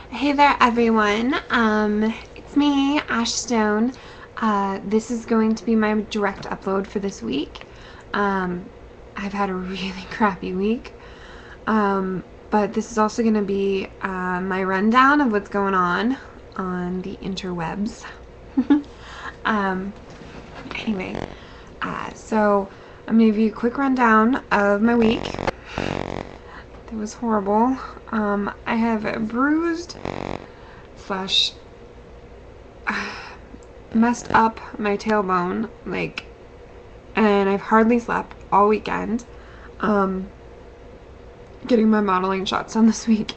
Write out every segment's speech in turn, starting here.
Hey there, everyone. It's me, Ash Stone. This is going to be my direct upload for this week. Um, I've had a really crappy week, but this is also going to be my rundown of what's going on the interwebs. um, anyway, so I'm going to give you a quick rundown of my week. It was horrible. I have a bruised slash messed up my tailbone, and I've hardly slept all weekend. Getting my modeling shots done this week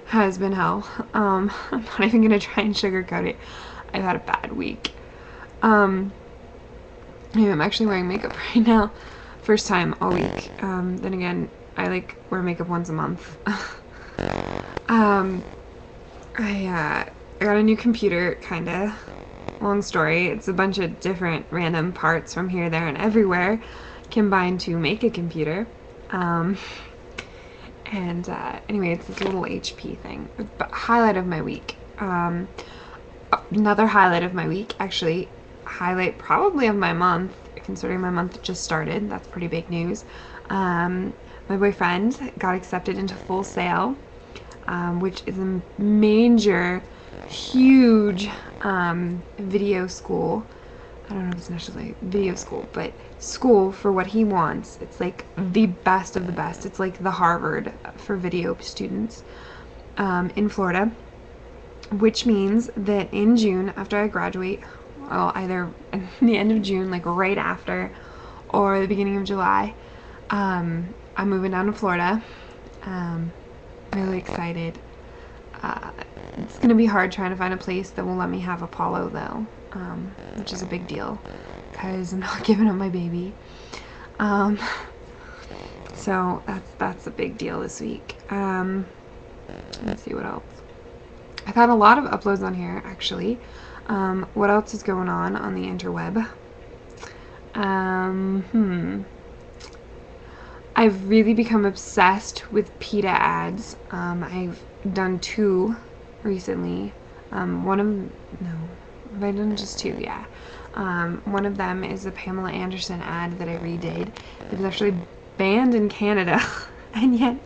has been hell. I'm not even gonna try and sugarcoat it. I've had a bad week. I'm actually wearing makeup right now. First time all week. Then again, I wear makeup once a month. I got a new computer, kinda. Long story. It's a bunch of different random parts from here, there, and everywhere combined to make a computer. Anyway, it's this little HP thing. But highlight of my week. Another highlight of my week, actually, highlight probably of my month, considering my month just started. That's pretty big news. My boyfriend got accepted into Full Sail, which is a major, huge video school. I don't know if it's necessarily video school, but school for what he wants. It's like the best of the best. It's like the Harvard for video students in Florida, which means that in June, after I graduate, well, either in the end of June, like right after, or the beginning of July, I'm moving down to Florida. Really excited. It's gonna be hard trying to find a place that will let me have Apollo though, which is a big deal because I'm not giving up my baby. So that's a big deal this week. Let's see what else. I've had a lot of uploads on here actually. What else is going on the interweb? I've really become obsessed with PETA ads. I've done 2 recently. Have I done just 2? Yeah. One of them is a Pamela Anderson ad that I redid. It was actually banned in Canada, and yet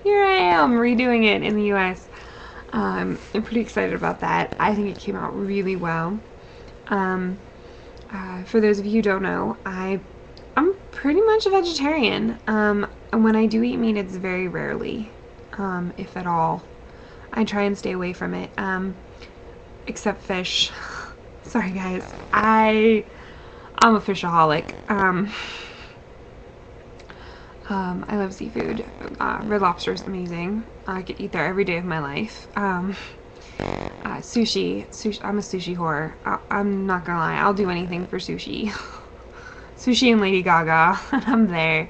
here I am redoing it in the US. I'm pretty excited about that. I think it came out really well. For those of you who don't know, I'm pretty much a vegetarian. And when I do eat meat, it's very rarely, if at all. I try and stay away from it, except fish. Sorry guys, I'm a fishaholic. I love seafood. Red Lobster is amazing. I could eat there every day of my life. Sushi. I'm a sushi whore. I'm not gonna lie, I'll do anything for sushi. Sushi and Lady Gaga, and I'm there.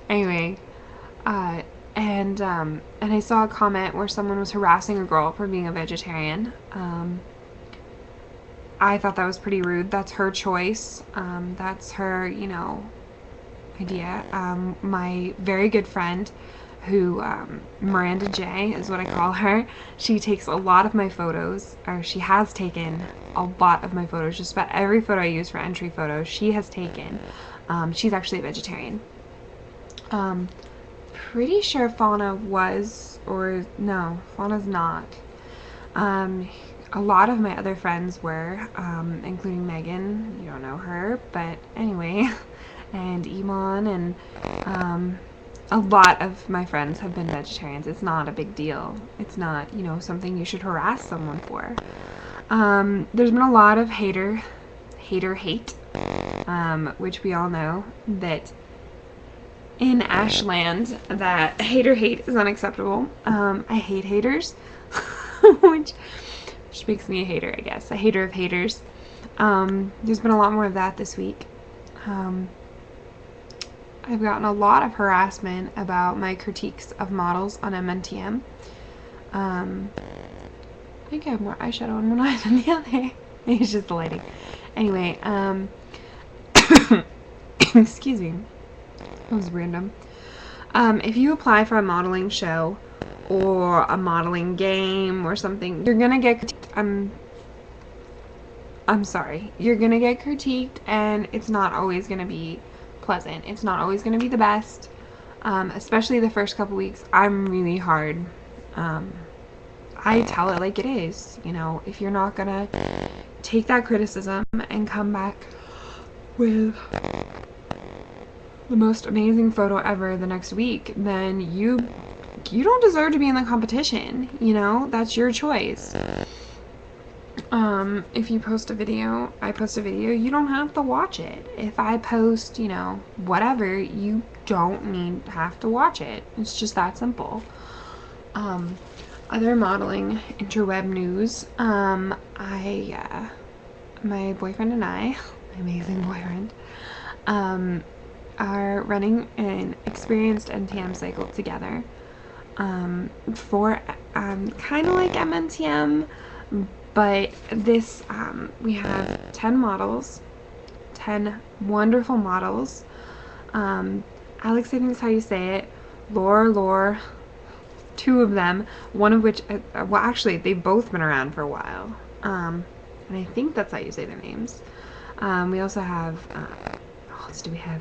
Anyway, and I saw a comment where someone was harassing a girl for being a vegetarian. I thought that was pretty rude. That's her choice. That's her, idea. My very good friend, who, Miranda J is what I call her, she takes a lot of my photos, or she has taken a lot of my photos. Just about every photo I use for entry photos, she has taken. She's actually a vegetarian. Pretty sure Fauna was, or no, Fauna's not. A lot of my other friends were, including Megan. You don't know her, but anyway, and Iman, and a lot of my friends have been vegetarians. It's not a big deal. It's not, something you should harass someone for. There's been a lot of hater hate, which we all know that in Ashland that hater hate is unacceptable. I hate haters, which makes me a hater, I guess. A hater of haters. There's been a lot more of that this week. I've gotten a lot of harassment about my critiques of models on MNTM. I think I have more eyeshadow on one eye than the other. It's just the lighting. Anyway, excuse me. That was random. If you apply for a modeling show or a modeling game or something, you're gonna get critiqued. I'm sorry, you're gonna get critiqued, and it's not always gonna be pleasant. It's not always gonna be the best, especially the first couple weeks. I'm really hard. I tell it like it is. You know, if you're not gonna take that criticism and come back with the most amazing photo ever the next week, then you don't deserve to be in the competition. You know, that's your choice. If you post a video, I post a video, you don't have to watch it. If I post, you know, whatever, you don't have to watch it. It's just that simple. Other modeling interweb news, my boyfriend and I, my amazing boyfriend, are running an experienced NTM cycle together, for, kind of like MNTM, but this, we have 10 models, 10 wonderful models. Alex, I think is how you say it. Lore, 2 of them, one of which, well, actually, they've both been around for a while. And I think that's how you say their names. We also have, what else do we have?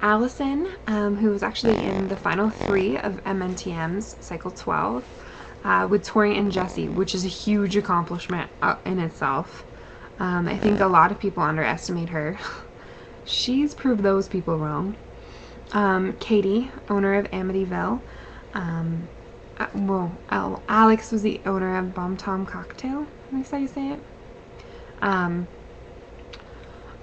Allison, who was actually in the final 3 of MNTM's Cycle 12, with Tori and Jessie, which is a huge accomplishment in itself. I think a lot of people underestimate her. She's proved those people wrong. Katie, owner of Amityville. Alex was the owner of Bomb Tom Cocktail. That's how you say it.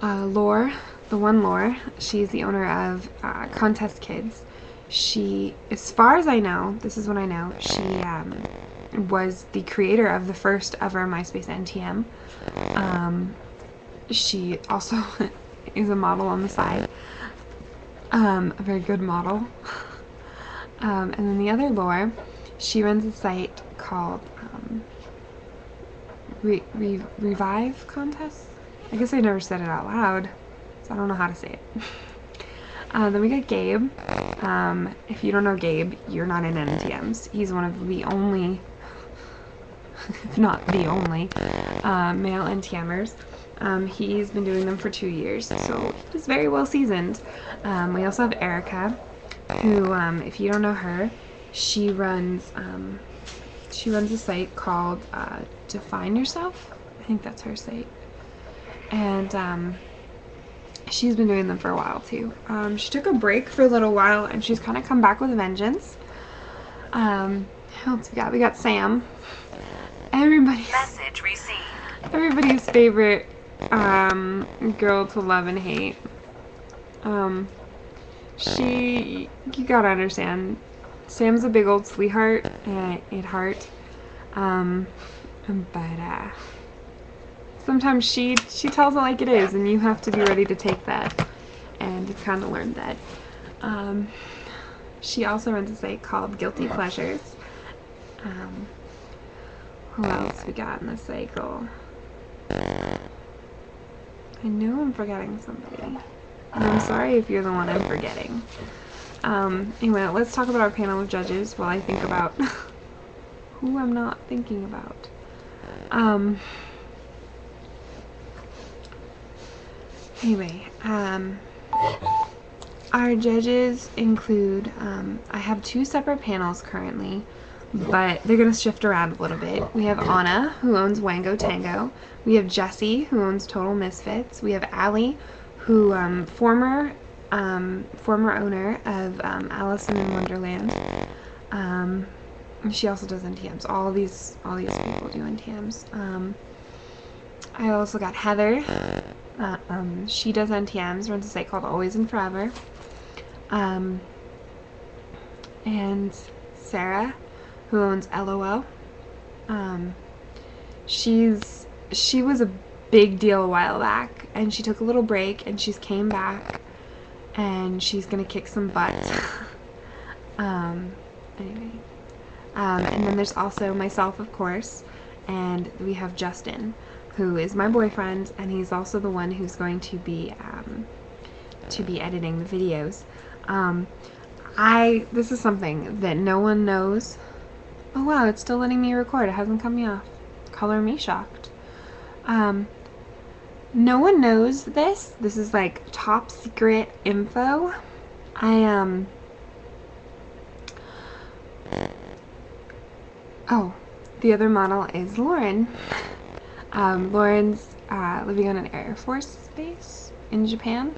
Lore, the one Lore, she's the owner of Contest Kids. She, as far as I know, this is what I know, she was the creator of the first ever MySpace NTM. She also is a model on the side. A very good model. And then the other Lore, she runs a site called Revive Contest. I guess I never said it out loud, so I don't know how to say it. Then we got Gabe. If you don't know Gabe, you're not in NTMs. He's one of the only, if not the only, male NTMers. He's been doing them for 2 years, so he's very well seasoned. We also have Erica, who, if you don't know her, she runs a site called Define Yourself. I think that's her site. And she's been doing them for a while too. She took a break for a little while, and she's kind of come back with a vengeance. Who else we got? We got Sam. Everybody's favorite girl to love and hate. You gotta understand, Sam's a big old sweetheart at heart. But sometimes she tells it like it is, and you have to be ready to take that. And I've kind of learned that. She also runs a site called Guilty Pleasures. Who else we got in the cycle? I know I'm forgetting somebody. And I'm sorry if you're the one I'm forgetting. Anyway, let's talk about our panel of judges while I think about who I'm not thinking about. Anyway, our judges include, I have 2 separate panels currently, but they're going to shift around a little bit. We have Anna, who owns Wango Tango. We have Jessie, who owns Total Misfits. We have Allie, who, former owner of Alice in Wonderland. She also does NTMs. All these people do NTMs. I also got Heather. She does NTMs, runs a site called Always and Forever. And Sarah, who owns LOL. She was a big deal a while back, and she took a little break, and she's came back, and she's gonna kick some butt. Anyway. And then there's also myself, of course, and we have Justin, who is my boyfriend, and he's also the one who's going to be editing the videos. This is something that no one knows. Oh wow, it's still letting me record. It hasn't cut me off. Color me shocked. No one knows this. This is like top secret info. Oh, the other model is Lauren. Lauren's living on an Air Force base in Japan.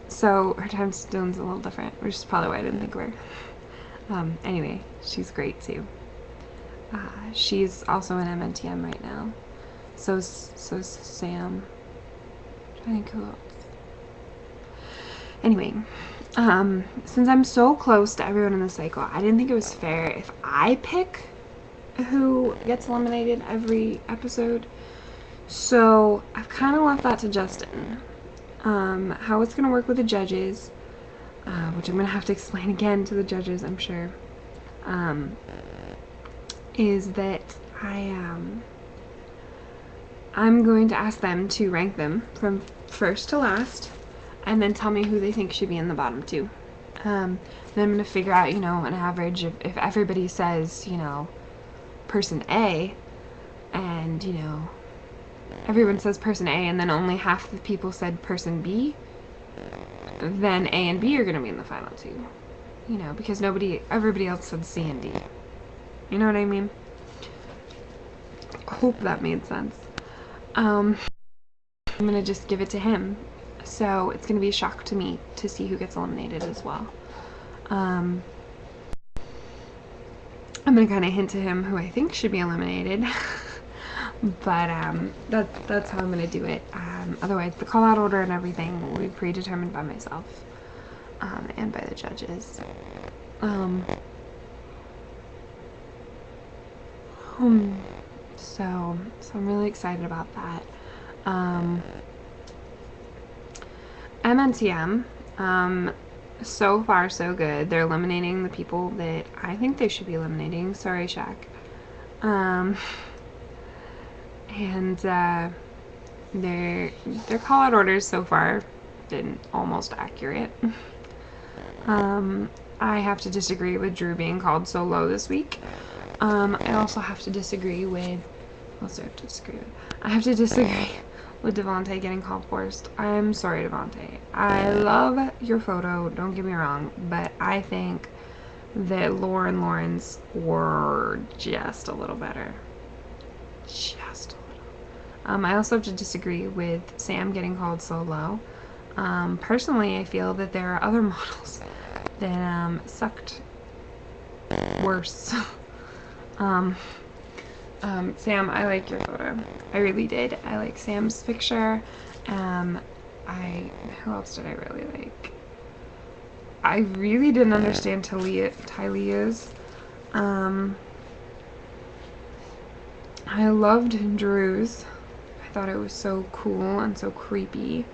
So her time zone's a little different, which is probably why I didn't think of her. Anyway, she's great too. She's also in MNTM right now. So's Sam. I think who else? Anyway, since I'm so close to everyone in the cycle, I didn't think it was fair if I pick who gets eliminated every episode. So I've kind of left that to Justin. How it's gonna work with the judges, which I'm gonna have to explain again to the judges, I'm sure, is that I'm going to ask them to rank them from first to last, and then tell me who they think should be in the bottom two. Then I'm gonna figure out, you know, an average of if everybody says, you know, person A, and you know, everyone says person A and then only half the people said person B, then A and B are gonna be in the final two. You know, because everybody else said C and D. You know what I mean? Hope that made sense. I'm gonna just give it to him. So it's gonna be a shock to me to see who gets eliminated as well. I'm gonna kind of hint to him who I think should be eliminated. But that's how I'm gonna do it. Otherwise, the call out order and everything will be predetermined by myself and by the judges. So I'm really excited about that. MNTM, so far so good. They're eliminating the people that I think they should be eliminating. Sorry, Shaq. And their call out orders so far been almost accurate. I have to disagree with Drew being called so low this week. I also have to disagree with I have to disagree with Devontae getting called first. I'm sorry, Devontae. I love your photo, don't get me wrong, but I think that Lauren's were just a little better. Just a little. I also have to disagree with Sam getting called so low. Personally, I feel that there are other models that sucked worse. Sam, I like your photo. I really did. I like Sam's picture. Who else did I really like? I really didn't understand Tylea's. I loved Drew's. I thought it was so cool and so creepy.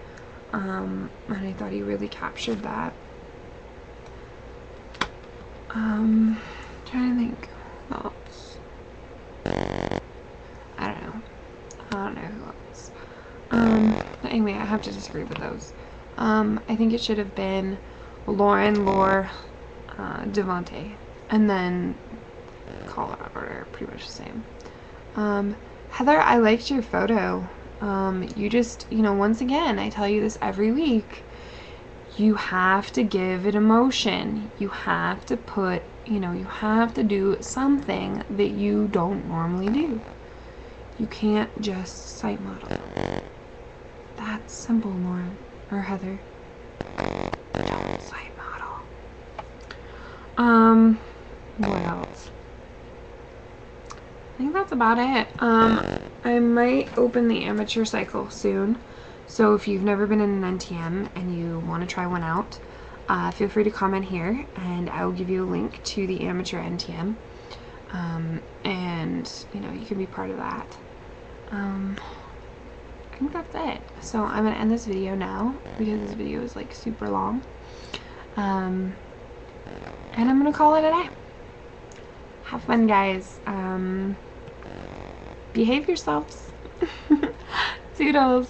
And I thought he really captured that. Trying to think who else. I don't know who else. But anyway, I have to disagree with those. I think it should have been Lauren, Lore, Devontae, and then call out order, pretty much the same. Heather, I liked your photo. You just, you know, once again, I tell you this every week, you have to give it emotion. You have to put, you know, you have to do something that you don't normally do. You can't just sight model. That's simple, Lauren, or Heather. Don't sight model. What else? I think that's about it. I might open the amateur cycle soon. So if you've never been in an NTM and you want to try one out, feel free to comment here and I will give you a link to the amateur NTM. And, you know, you can be part of that. I think that's it. So I'm going to end this video now because this video is like super long. And I'm going to call it a day. Have fun, guys. Behave yourselves. Toodles.